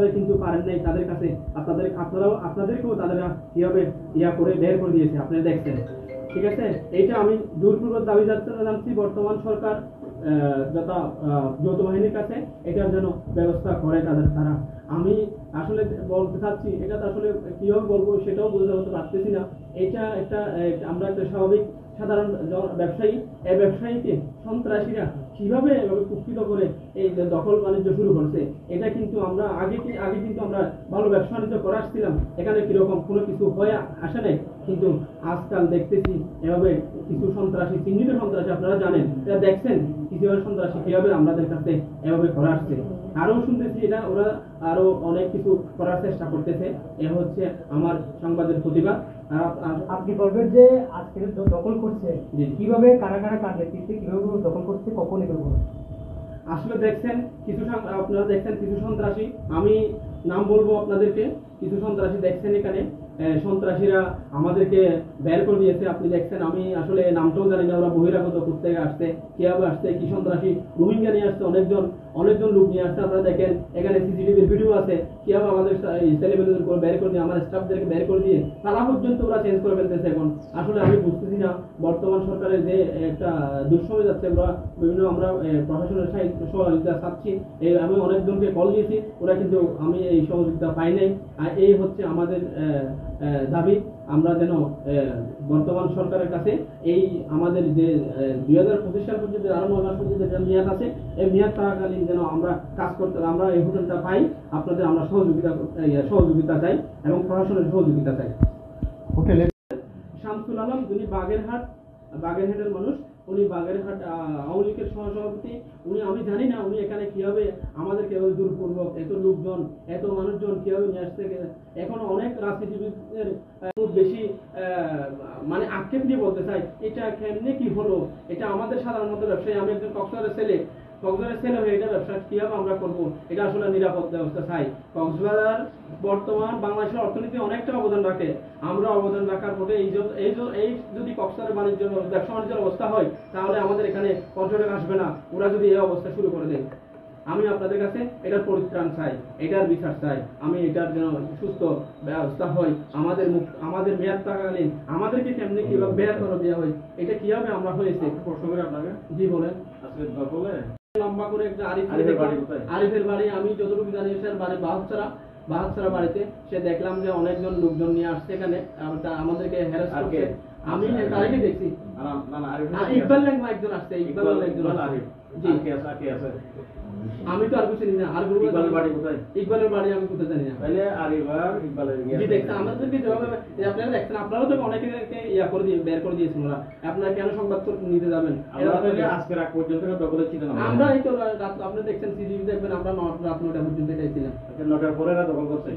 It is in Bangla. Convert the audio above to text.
আপনারা কিন্তু পারেন নাই তাদের কাছে, আপনাদেরকেও তারা কিভাবে করে বের করে দিয়েছে আপনারা দেখছেন। ঠিক আছে, এইটা আমি জোরপূর্বক দাবি জানাচ্ছি বর্তমান সরকার যথা যৌথ বাহিনীর কাছে এটার জন্য ব্যবস্থা করে তারা। আমি আসলে বলতে চাচ্ছি, এটা তো আসলে কিভাবে বলবো সেটাও বলতে পারতেছি না। এটা একটা আমরা একটা স্বাভাবিক সাধারণ ব্যবসায়ী, এই ব্যবসায়ীকে সন্ত্রাসীরা কিভাবে কুক্ষিত করে এই দখল বাণিজ্য শুরু করছে, এটা কিন্তু আমরা আগে কিন্তু আমরা ভালো ব্যবসা বাণিজ্য করে আসছিলাম, এখানে কিরকম কোনো কিছু হয়ে আসে নাই। কিন্তু আজকাল দেখতেছি এভাবে কিছু সন্ত্রাসী, চিহ্নিত সন্ত্রাসী, আপনারা জানেন, এটা দেখছেন কিভাবে সন্ত্রাসী কিভাবে আমাদের কাছে এভাবে করা আসছে। আরো শুনতেছি এটা ওরা আরো অনেক কিছু করার চেষ্টা করতেছে। এ হচ্ছে আমার সংবাদের প্রতিবাদ। আপনি বলবেন যে আজকে দখল করছে কিভাবে, কারা কারা কার নেতৃত্বে কিভাবে দখল করছে, কখন এগুলো করছে? আসলে দেখছেন আপনারা দেখছেন কিছু সন্ত্রাসী, আমি নাম বলবো আপনাদেরকে, কিছু সন্ত্রাসী দেখছেন এখানে সন্ত্রাসীরা আমাদেরকে বের করে দিয়েছে। আপনি দেখছেন, আমি আসলে নামটাও জানি না, ওরা বহিরাগত করতে আসছে, কিভাবে আসছে, কি সন্ত্রাসী রোহিঙ্গা নিয়ে আসছে, অনেকজন লোক নিয়ে আসছে। আপনারা দেখেন এখানে সিসিটিভির ভিডিও আছে, কিভাবে আমাদের ছেলেমেয়েদের বের করে দিয়ে, আমার স্টাফদেরকে বের করে দিয়ে তারা পর্যন্ত ওরা চেঞ্জ করে ফেলতেছে। এখন আসলে আমি বুঝতেছি না বর্তমান সরকারের যে একটা দুঃসময় যাচ্ছে, ওরা বিভিন্ন আমরা প্রশাসনের সহযোগিতা চাচ্ছি, আমি অনেকজনকে কল দিয়েছি, ওরা কিন্তু আমি এই সহযোগিতা পাই নাই। আর এই হচ্ছে আমাদের দাবি, আমরা যেন বর্তমান সরকারের কাছে এই আমাদের যে 2025 সাল পর্যন্ত আরো 9 মাস পর্যন্ত যে মেয়াদ আছে, এই মেয়াদ থাকাকালীন যেন আমরা কাজ করতে, আমরা এই হোটেলটা পাই, আপনাদের আমরা সহযোগিতা চাই এবং প্রশাসনের সহযোগিতা চাই। হোটেলে শামসুল আলম, যিনি বাগেরহাটের মানুষ, উনি বাগেরহাট আওয়ামী লীগের সহসভাপতি। উনি, আমি জানি না উনি এখানে কিভাবে আমাদেরকে জোরপূর্বক এত লোকজন, এত মানুষজন কিভাবে নিয়ে আসতে। এখন অনেক রাজনীতিবিদদের খুব বেশি মানে আক্ষেপ নিয়ে বলতে চাই, এটা কেমনে কি হলো, এটা আমাদের সাধারণত ব্যবসায়ী, আমি একজন কক্সবাজারের ছেলে হয়ে এটা ব্যবসা কিভাবে আমরা করবো, এটা আসলে নিরাপদ ব্যবস্থা চাই। কক্সবাজার বর্তমান বাংলাদেশের অর্থনীতি অনেকটা অবদান রাখে, আমরা অবদান রাখার পরে এই যদি কক্সবাজার ব্যবসা বাণিজ্যের অবস্থা হয়, তাহলে আমাদের এখানে পর্যটক আসবে না, ওরা যদি এই অবস্থা শুরু করে দেয়। আমি আপনাদের কাছে এটার পরিত্রাণ চাই, এটার বিচার চাই, আমি এটার যেন সুস্থ ব্যবস্থা হয়। আমাদের মেয়াদ থাকাকালীন আমাদেরকে কেমনি কিভাবে বের করে দেওয়া হয়, এটা কিভাবে আমরা হয়েছে। আপনাকে জি বলেন। লম্বা করে একটা আরিফের বাড়ি, আমি যতটুকু জানি স্যার বাড়ি বাহাতছড়া বাড়িতে, সে দেখলাম যে অনেকজন লোকজন নিয়ে আসছে এখানে, আমাদেরকে হ্যারাস করছে। আমি তারিখে দেখছি ইকবাল ল্যাংমা একজন আসছে, ইকবাল একজন জি আমি তো আর কিছু জানি না। আর ইকবালের বাড়ি আমি কোথায় জানি না। জি দেখছেন আমাদেরকে যেভাবে আপনারা দেখছেন, আপনারাও তো অনেকে করে দিয়ে বের করে দিয়েছেন ওরা, আপনারা কেন সংবাদ নিতে যাবেন? আমরা এই তো রাত, আপনি দেখছেন সিসিটিভি দেখবেন, আমরা রাত 9টা পর্যন্ত এটাই ছিলাম, 9টার পরে দখল করছে।